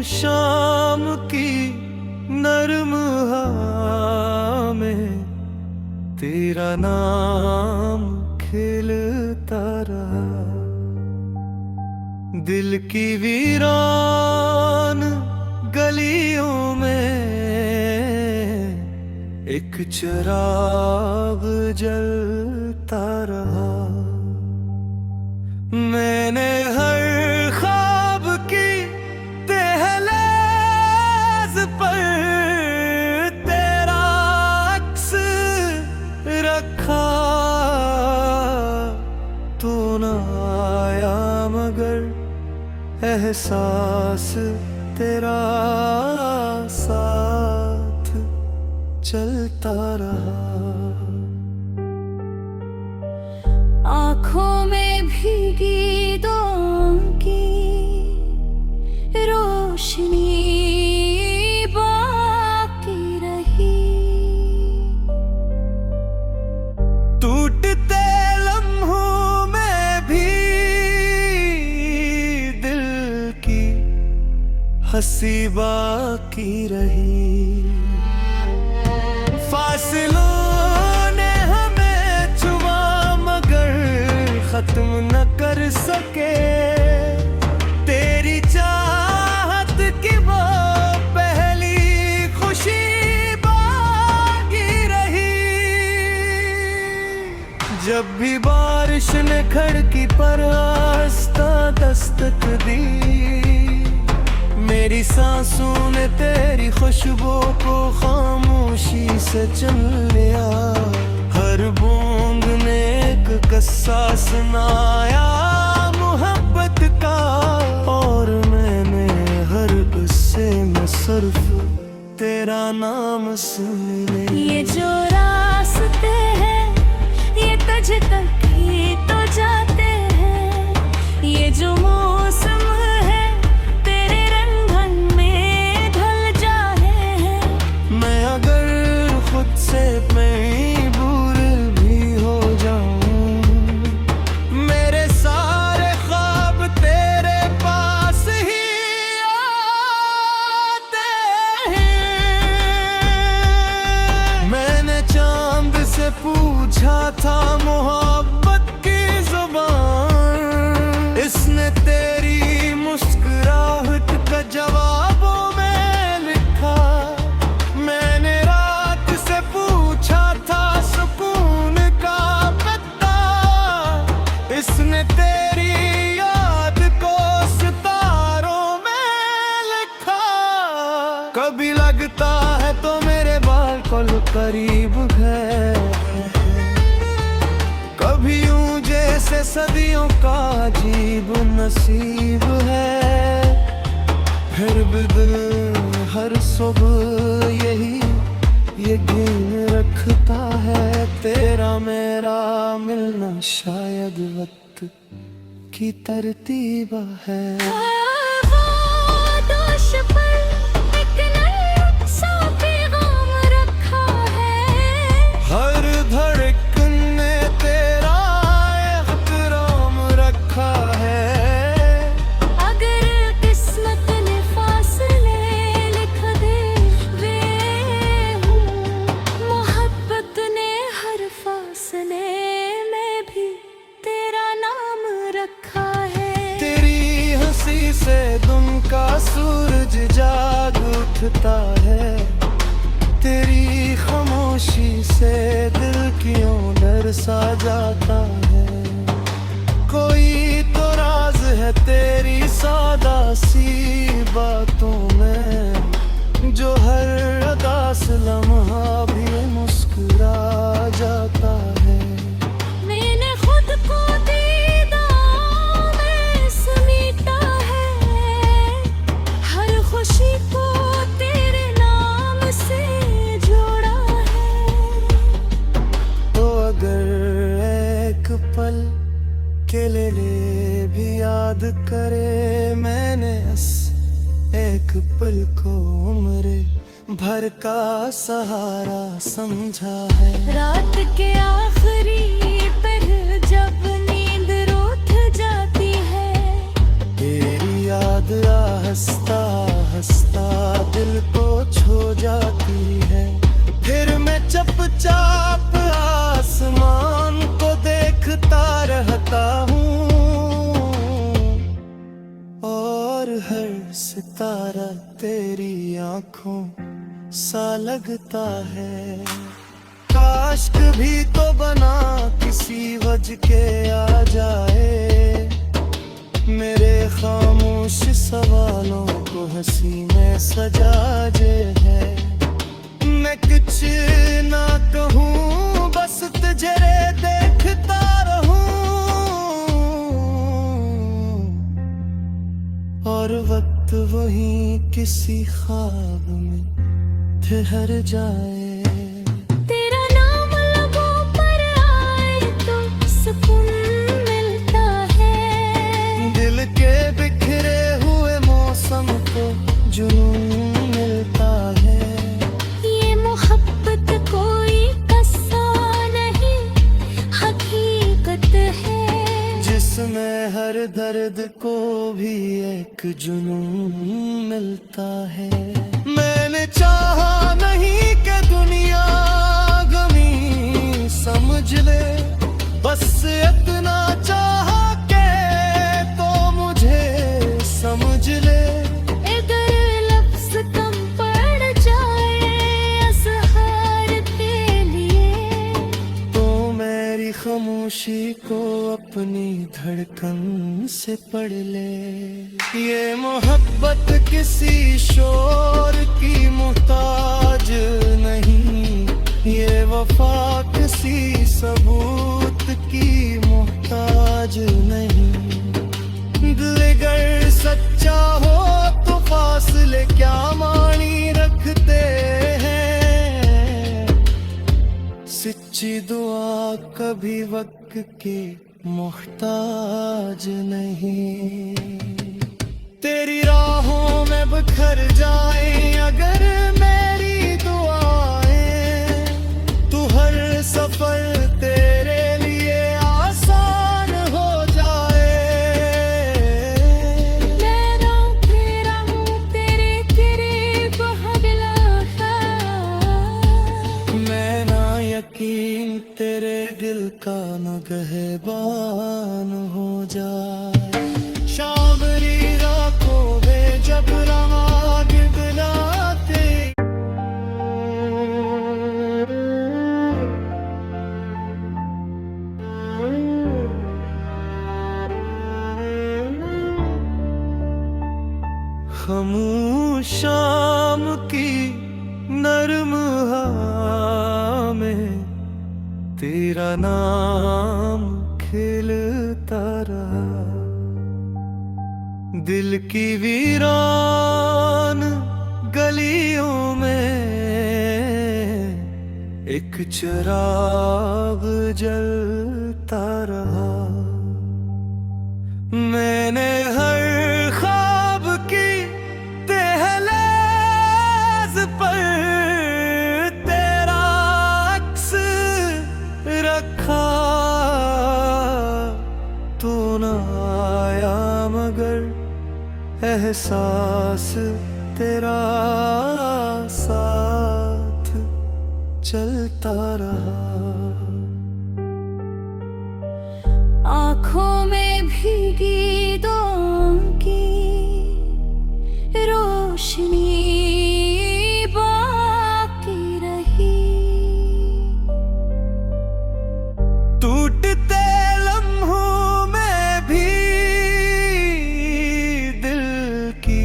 शाम की नरम हवा में तेरा नाम खिलता रहा। दिल की वीरान गलियों में एक चिराग जलता रहा। मैंने हर ख्वाब की दहलीज पर तेरा अक्स रखा। तू न आया मगर एहसास तेरा साथ चलता रहा। आँखों में भीगी दो की रोशनी बाकी रही। टूटते लम्हों में भी दिल की हंसी बाकी रही। फासलों ने हमें छुआ मगर खत्म न कर सके तेरी चाहत की वो पहली खुशी बाकी रही। जब भी बारिश ने खिड़की पर आस्था दस्तक दी, मेरी सांसों ने तेरी खुशबू को खामोशी से चुन लिया। हर बूंद ने एक किस्सा सुनाया मोहब्बत का, और मैंने हर किस्से में सिर्फ तेरा नाम सुन लिया। ये जो रास्ते हैं ये तुझ तक ही तो जाते हैं। ये जो मौसम है तेरे रंगन में ढल जाए हैं। मैं अगर खुद से मजबूर भी हो जाऊं, मेरे सारे ख्वाब तेरे पास ही आते हैं। मैंने चांद से पूछा था मोहब्बत की जुबान, इसने तेरी मुस्कुराहट का जवाबों में लिखा। मैंने रात से पूछा था सुकून का पता, इसने तेरी याद को सितारों में लिखा। कभी लगता है तो मेरे बालकों करीब है, कभी यूं जैसे सदियों का अजीब नसीब है। फिर भी दिल हर सुबह यही यकीन रखता है, तेरा मेरा मिलना शायद वक्त की तरतीब है। वो दोष पर एक नया सा पैगाम रखा है। हर धड़कन ने तेरा एहतराम रखा है। अगर किस्मत ने फासले लिख दे वे हूँ, मोहब्बत ने हर फासले में भी तेरा नाम रखा है। तेरी हंसी से दिन का सूरज जाग उठता है, तेरी खामोशी से दिल क्यों डर सा जाता है। कोई तो राज है तेरी सादा सी बातों में, जो हर अदास लम्हा भी मुस्कुरा जाता है। मैंने खुद को दीदारों में समेटा है, हर खुशी को तेरे नाम से जोड़ा है। तो अगर एक पल के लिए भी याद करे मैंने इस एक पल को उम्र भर का सहारा समझा है। रात के आखिरी पहर जब नींद रूठ जाती है, तेरी याद आहिस्ता दिल को छू जाती है। फिर मैं चुपचाप आसमान को देखता रहता हूँ, और हर सितारा तेरी आंखों सा लगता है। काश कभी तो बना किसी वजह के आ जाए, मेरे खामोश सवालों को हंसी में सजा जे है। मैं कुछ ना कहूँ, बस तुझे देखता रहूं, और वक्त वहीं किसी ख्वाब में ठहर जाए। तेरा नाम लबों पर आए तो सुकून मिलता है, दिल के बिखरे हुए मौसम को जुनून मिलता है। ये मोहब्बत कोई किस्सा नहीं, हकीकत है, जिसमें हर दर्द को भी एक जुनून मिलता है। मैंने चाहा नहीं कि दुनिया गमी समझ ले, बस इतना चाहा के तो मुझे समझ ले। अगर लफ्ज कम पड़ जाए असहार के लिए, तो मेरी खामोशी को अपनी धड़कन से पढ़ ले। ये मोहब्बत किसी शोर की मुहताज नहीं, ये वफा किसी सबूत की मुहताज नहीं। दिल अगर सच्चा हो तो फासले क्या मानी रखते हैं, सच्ची दुआ कभी वक्त के मुहताज नहीं। तेरी राहों में बिखर जाए अगर मेरी दुआएं, तू हर सफर तेरे लिए आसान हो जाए। मैं रोते रहूं तेरे करीब हमेशा, मैं ना यकीन तेरे दिल का नगहबान हो जाए। शाबरी रातों में जब रवा गिड़गिड़ाते, खामोश शाम की नरम हवा में तेरा नाम खिलता रहा। दिल की वीरान गलियों में एक चिराग जलता रहा। मैंने हर ख्वाब की दहलीज पर तेरा अक्स रखा, तू न आया मगर एहसास तेरा साथ चलता रहा। आँखों में भीगी दो की रोशनी बाकी रही, टूटते लम्हों में भी दिल की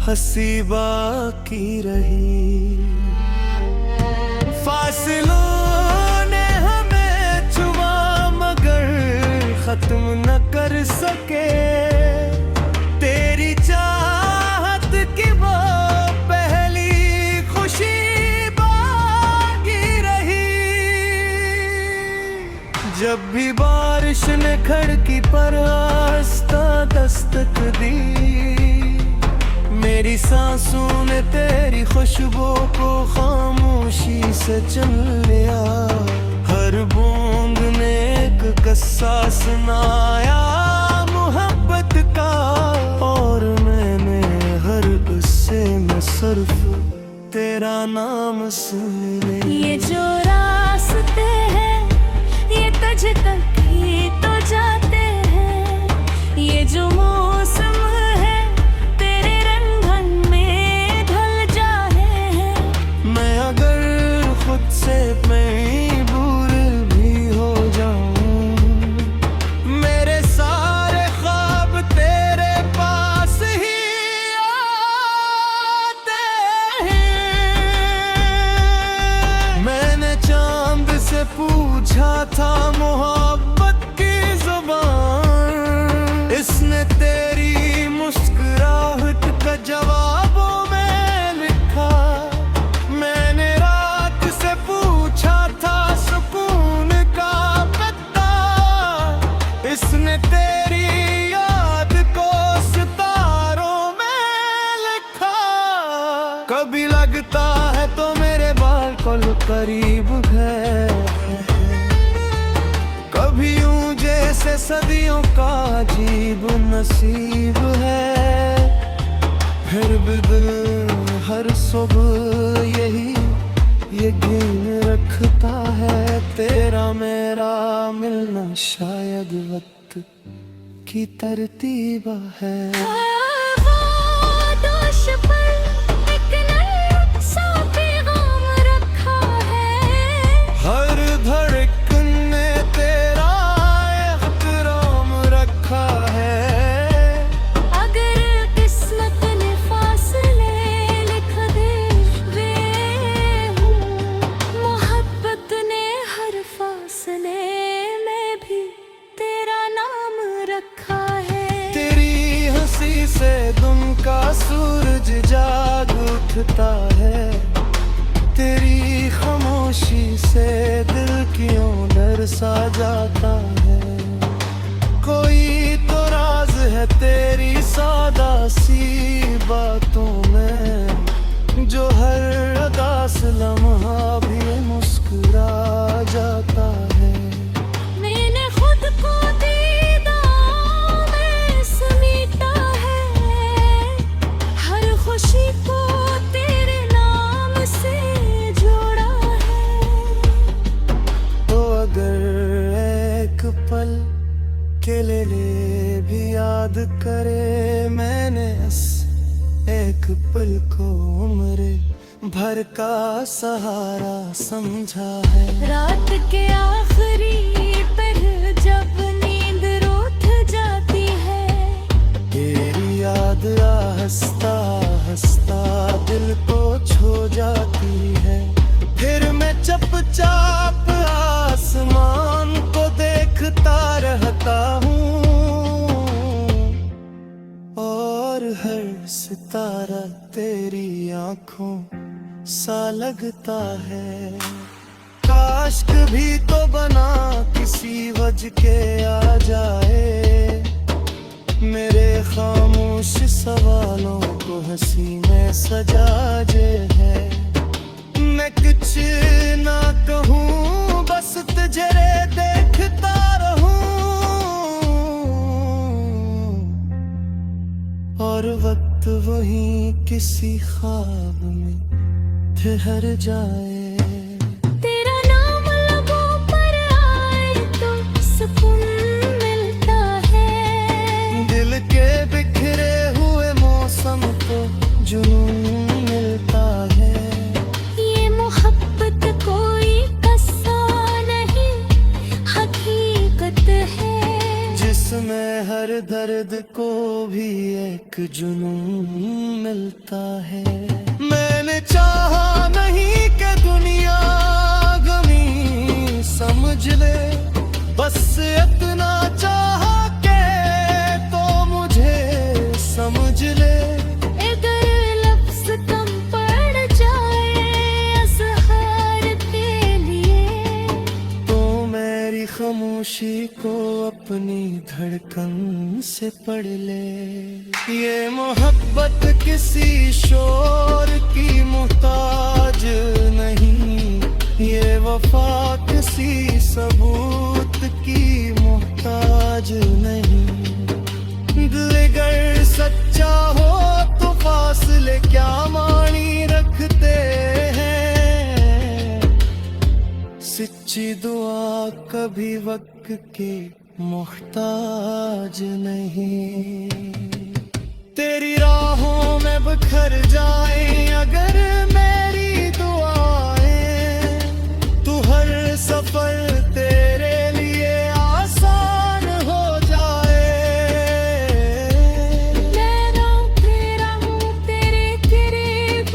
हंसी बाकी रही। फासलों ने हमें छुआ मगर खत्म न कर सके, तेरी चाहत की वो पहली खुशी बाकी रही। जब भी बारिश ने खिड़की पर आस्था दस्तक दी, मेरी सांसों ने तेरी खुशबू को खामोशी से चुन लिया। हर बूंद ने एक किस्सा सुनाया मोहब्बत का, और मैंने हर गुस्से में सिर्फ तेरा नाम सुन ले। ये जो रास्ते हैं ये तुझ तक ही तो जाते हैं। ये जो मौसम है तेरे रंगन में ढल जाए हैं। मैं अगर खुद से मैं दूर भी हो जाऊं, मेरे सारे ख्वाब तेरे पास ही आते हैं। मैंने चांद से पूछा था मोहब्बत की जुबान, इसने तेरी मुस्कुराहट का जवाबों में लिखा। मैंने रात से पूछा था सुकून का पता, इसने तेरी याद को सितारों में लिखा। कभी लगता है तो मेरे बालकों करीब है, कभी यूं जैसे सदियों का अजीब नसीब है। फिर भी दिल हर सुबह यही यकीन रखता है, तेरा मेरा मिलना शायद वक्त की तरतीब है। वो दोष पर एक नया सा पैगाम रखा है। हर धड़कन ने तेरा एहतराम रखा है। अगर किस्मत ने फासले लिख दे वे हूँ, मोहब्बत ने हर फासले में भी तेरा नाम रखा है। तेरी हंसी से दिन का सूरज जाग उठता है, तेरी खामोशी से दिल क्यों डर सा जाता है। कोई तो राज है तेरी सादा सी बातों में, जो हर उदास लम्हा भी मुस्कुरा जाता है। मैंने खुद को दीदारों में समेटा है, हर खुशी को तेरे नाम से जोड़ा है। तो अगर एक पल के लिए भी याद करे मैंने इस एक पल को उम्र भर का सहारा समझा है। रात के आखिरी पहर जब नींद रूठ जाती है, तेरी याद हंसता हंसता दिल को छू जाती है। फिर मैं चुपचाप आसमान को देखता रहता हूँ, और हर सितारा तेरी आंखों सा लगता है। काश कभी तो बना किसी वजह के आ जाए, मेरे खामोश सवालों को हंसी में सजा जे है। मैं कुछ ना कहूँ बस तुझे देखता रहूं, और वक्त वहीं किसी ख्वाब में ठहर जाए। तेरा नाम लबों पर आए तो सुकून मिलता है। दिल के बिखरे हुए मौसम को जुनून मिलता है। ये मोहब्बत कोई किस्सा नहीं हकीकत है, जिसमें हर दर्द को भी एक जुनून मिलता है। मैंने चाहा नहीं कि दुनिया गमी समझ ले, बस इतना चाहा के तो मुझे समझ ले। अगर लफ्ज कम पड़ जाए असहार के लिए, तो मेरी खामोशी को अपनी धड़कन से पढ़ ले। ये मोहब्बत किसी शोर की मुहताज नहीं, ये वफा किसी सबूत की मोहताज नहीं। दिल अगर सच्चा हो तो फासले क्या मान सच्ची दुआ कभी वक्त के मुख्ताज नहीं। तेरी राहों में बिखर जाए अगर मेरी दुआएं, तू हर सफर तेरे लिए आसान हो जाए। मैं राह तेरा हूँ, तेरे करीब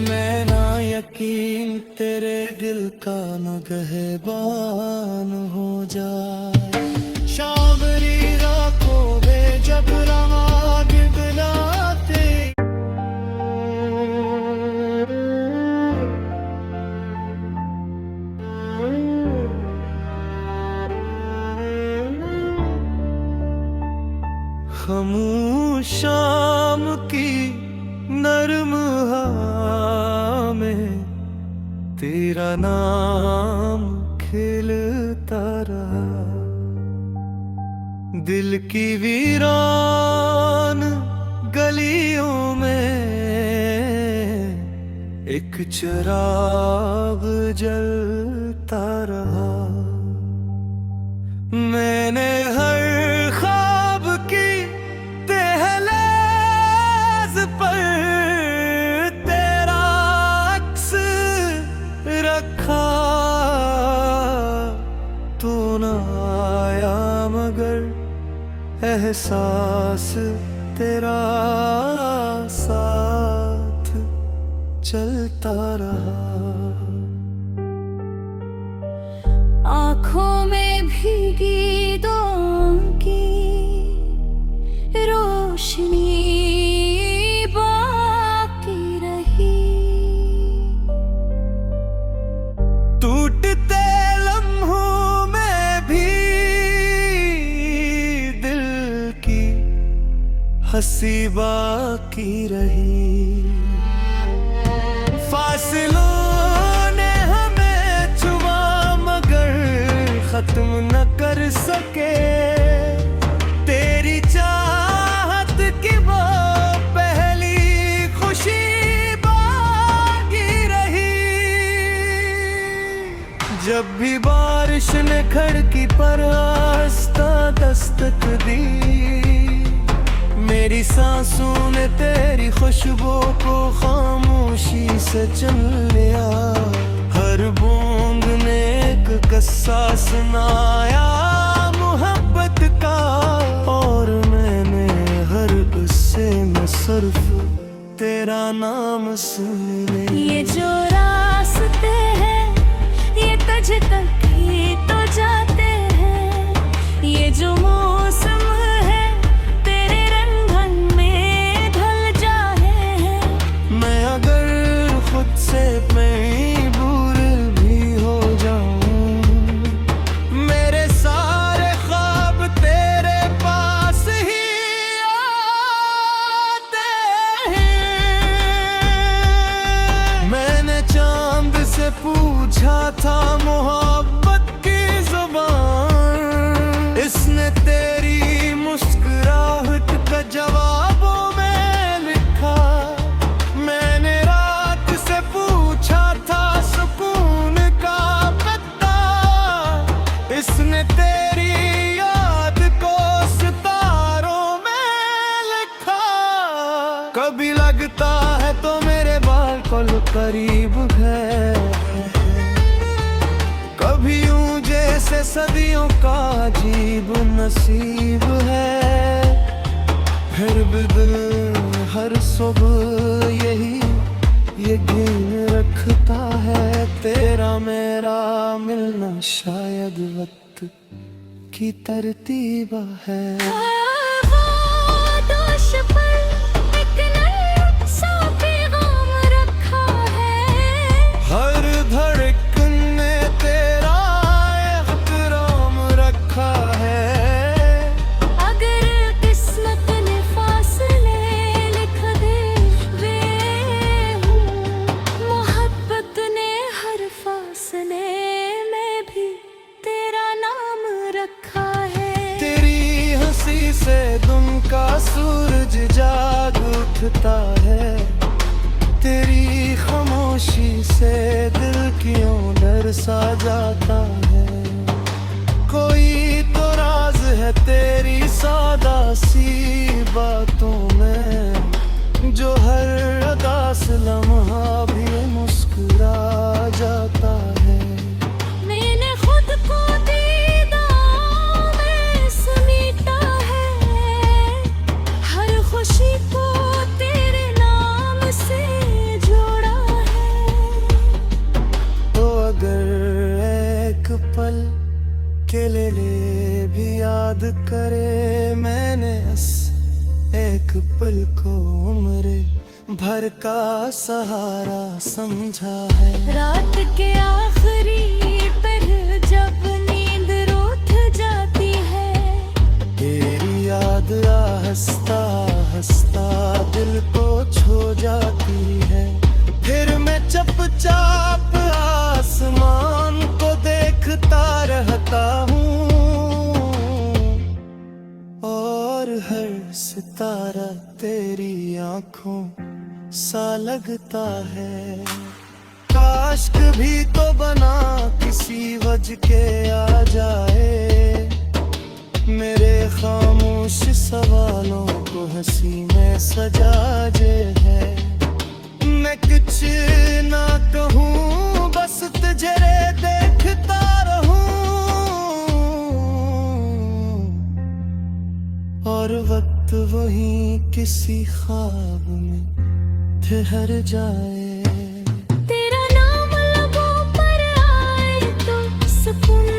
मैं ना यकीन तेरे दिल का नगहबान हो जाए। शावरी रातों में जब रवा गिड़गिड़ाते, खामोश शाम की नरम हवा में तेरा नाम खिलता रहा। दिल की वीरान गलियों में एक चिराग जलता रहा। मैंने हर ख्वाब की दहलीज पर तेरा अक्स रखा। तू न आया मगर एहसास तेरा साथ चलता रहा। आँखों में भीगी दुआओं की रोशनी बाकी रही। टूटते लम्हों में भी दिल की हंसी बाकी रही। फासलों ने हमें छुआ मगर खत्म न कर सके। तेरी चाहत की वो पहली खुशी बाकी रही। जब भी बारिश ने खिड़की पर आस्था दस्तक दी, मेरी सांसों ने तेरी खुशबू को खामोशी से चुन लिया। हर बूंद ने एक किस्सा सुनाया मोहब्बत का, और मैंने हर किस्से में सिर्फ तेरा नाम सुन लिया। ये जो रास्ते हैं ये तुझ तक ही तो जाते हैं। ये जो मौसम है तेरे रंगन में ढल जाए हैं। मैं अगर खुद से मजबूर भी हो जाऊं, मेरे सारे ख्वाब तेरे पास ही आते हैं। मैंने चांद से पूछा था मोहब्बत की जुबान, इसने तेरी मुस्कुराहट का जवाबों में लिखा। मैंने रात से पूछा था सुकून का पता, इसने तेरी याद को सितारों में लिखा। कभी लगता है तो मेरे बालकों करीब है, कभी यूं जैसे सदियों का अजीब नसीब है। फिर भी दिल हर सुबह यही यकीन रखता है, तेरा मेरा मिलना शायद वक्त की तरतीब है। वो दोष पर एक नया सा पैगाम रखा है। हर धड़कन ने तेरा एहतराम रखा है। अगर किस्मत ने फासले लिख दे वे हूँ, मोहब्बत ने हर फासले में भी तेरा नाम रखा है। तेरी हंसी से दिन का सूरज जाग उठता है, तेरी खामोशी खामोशी से दिल क्यों डर सा जाता है। कोई तो राज है तेरी सादा सी बातों में, जो हर उदास लम्हा भी मुस्कुरा जाता है। मैंने खुद को दीदारों में समेटा है, हर खुशी को तेरे नाम से जोड़ा है। तो अगर एक पल के लिए भी याद करे मैंने इस एक पल को उम्र भर का सहारा समझा है। रात के आखिरी पहर जब नींद रूठ जाती है, तेरी याद हंसता हंसता दिल को छू जाती है। फिर मैं चुपचाप आसमान को देखता रहता हूँ, और हर सितारा तेरी आंखों सा लगता है। काश कभी तो बना किसी वजह के आ जाए, मेरे खामोश सवालों को हंसी में सजा जे है। मैं कुछ ना कहूँ बस तुझे देखता रहूं, और वक्त वही किसी ख्वाब में ठहर जाए। तेरा नाम लबों पर आए तो सुकून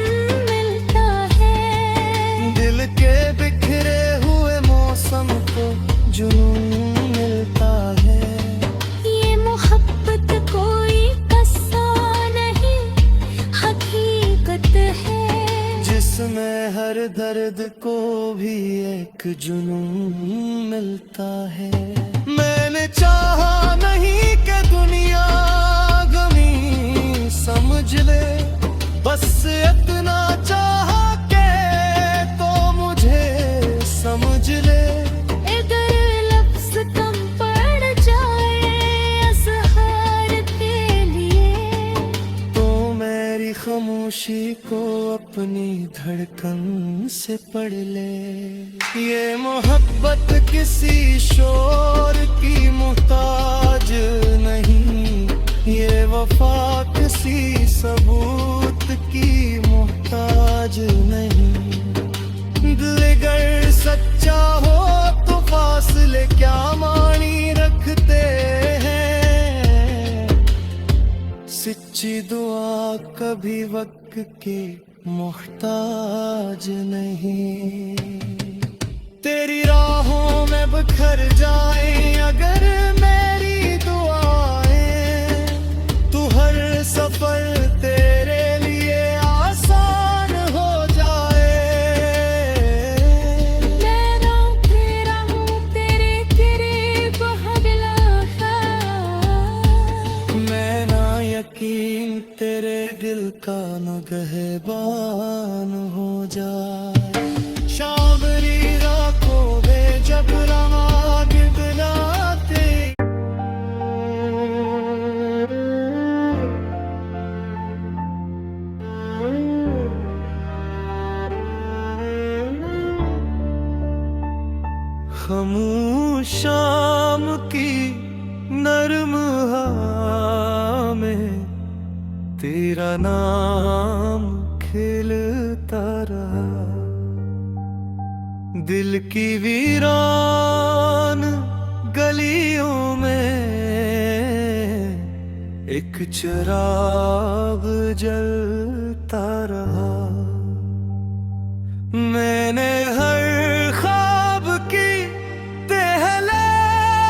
मिलता है, दिल के बिखरे हुए मौसम को जुनून मिलता है। ये मोहब्बत कोई किस्सा नहीं, हकीकत है, जिसमें हर दर्द को भी एक जुनून मिलता है। मैंने चाहा नहीं कि दुनिया गमी समझ ले, बस इतना चाहा के तो मुझे समझ ले। इधर लफ्ज कम पड़ जाए असहार के लिए, तो मेरी खामोशी को अपनी धड़कन से पढ़ ले। ये मोहब्बत किसी शोर की मुहताज नहीं, ये वफा किसी सबूत की मुहताज नहीं। दिल अगर सच्चा हो तो फासले क्या मानी रखते हैं। सच्ची दुआ कभी वक्त के मुहताज नहीं। तेरी राहों में बिखर जाए अगर मेरी दुआएं, तू हर सफर तेरे लिए आसान हो जाए। मैं रोते रहूं तेरे करीब हमेशा, मैं ना यकीन तेरे दिल का नगहबान हो जाए। शावरी रातों में जब रवा गिड़गिड़ाते, खामोश शाम की नरम हवा में तेरा नाम खिलता रहा। दिल की वीरान गलियों में एक चिराग जलता रहा। मैंने हर ख्वाब की दहलीज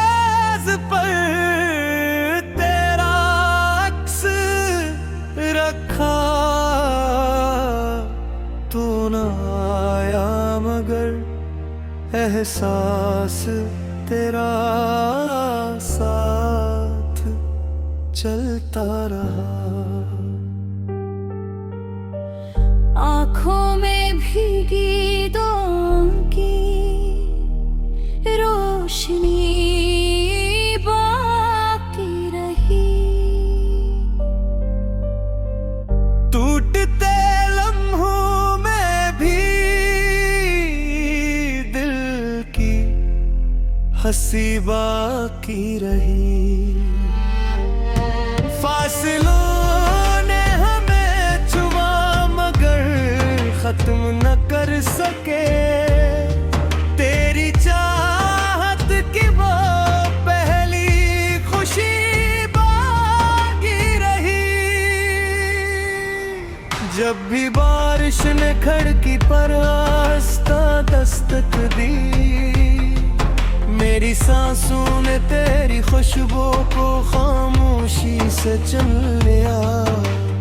पर तेरा अक्स रखा, तू न आया मगर एहसास तेरा साथ चलता रहा। आँखों में भीगी दो की रोशनी बाकी रही, बाकी रही। फासलों ने हमें छुआ मगर खत्म न कर सके तेरी चाहत की वो पहली खुशी बाकी रही। जब भी बारिश ने खिड़की पर आस्था दस्तक दी, मेरी सांसों ने तेरी खुशबू को खामोशी से चुन लिया।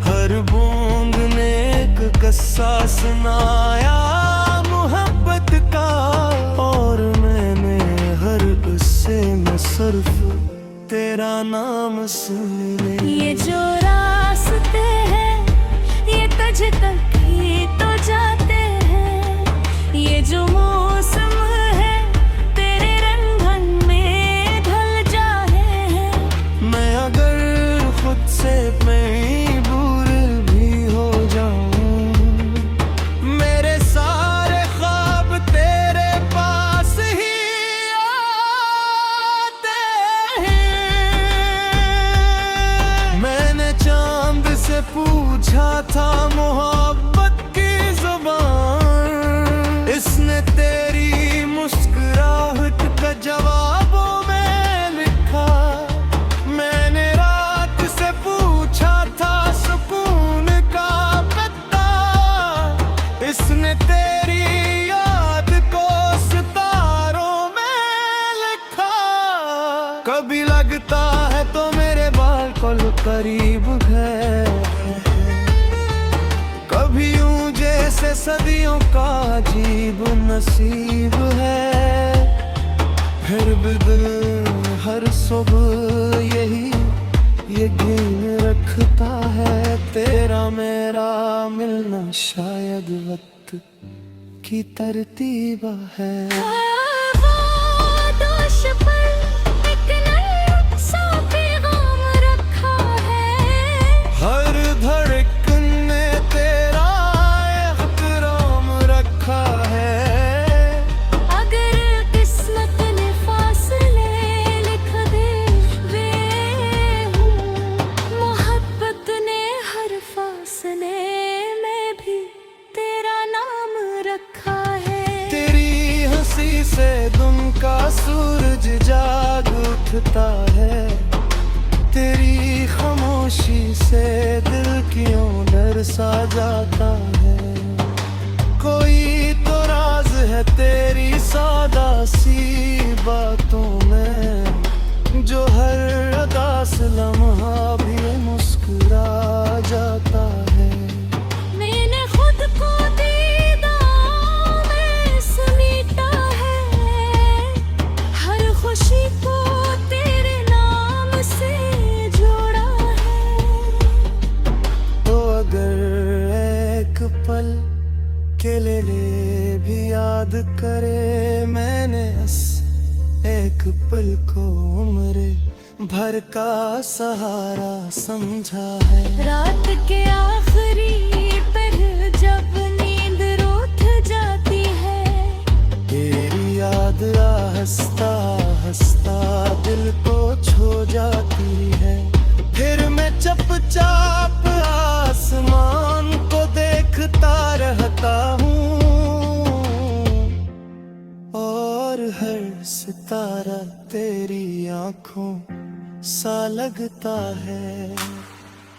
हर बूंद ने एक किस्सा सुनाया मोहब्बत का, और मैंने हर किस्से में सिर्फ तेरा नाम सुन लिया। ये जो रास्ते हैं ये तुझ तक ही तो जाते हैं, ये जो मौसम है तेरे रंगन में ढल जाए हैं। मैं अगर खुद से मजबूर भी हो जाऊं, मेरे सारे ख्वाब तेरे पास ही आते हैं। मैंने चांद से पूछा था मोहब्बत की जुबान, इसने तेरी मुस्कुराहट का जवाबों में लिखा। मैंने रात से पूछा था सुकून का पता, इसने तेरी याद को सितारों में लिखा। कभी लगता है तो मेरे बालकों करीब है, कभी यूं जैसे सदियों का अजीब नसीब है। फिर भी दिल हर सुबह यही यकीन रखता है, तेरा मेरा मिलना शायद वक्त की तरतीब है। वो दोष पर एक नया सा पैगाम रखा है, हर धड़कन ने तेरा एहतराम रखा है। अगर किस्मत ने फासले लिख दे वे हूँ, मोहब्बत ने हर फासले में भी तेरा नाम रखा है। तेरी हंसी से दिन का सूरज जाग उठता है, तेरी खामोशी से दिल क्यों डर सा जाता है। कोई तो राज है तेरी सादा सी बातों में, जो हर उदास लम्हा भी मुस्कुरा जाता है। मैंने खुद को दीदारों में समेटा है, हर खुशी को तेरे नाम से जोड़ा है। तो अगर एक पल के लिए भी याद करे मैंने इस एक पल को उम्र भर का सहारा समझा है। रात के आखिरी पहर जब नींद रूठ जाती है, तेरी याद हंसता हंसता दिल को छू जाती है। फिर मैं चुपचाप आसमान को देखता रहता हूँ, और हर सितारा तेरी आंखों सा लगता है।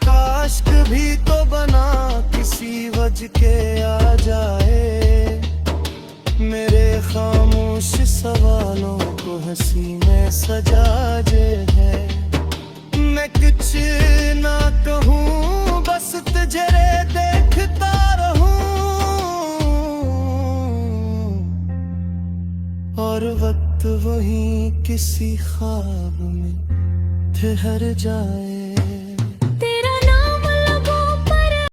काश कभी तो बना किसी वजह के आ जाए, मेरे खामोश सवालों को हंसी में सजा जे है। मैं कुछ ना कहूँ बस तुझे देखता रहूं, और वक्त वहीं किसी ख्वाब में ठहर जाए।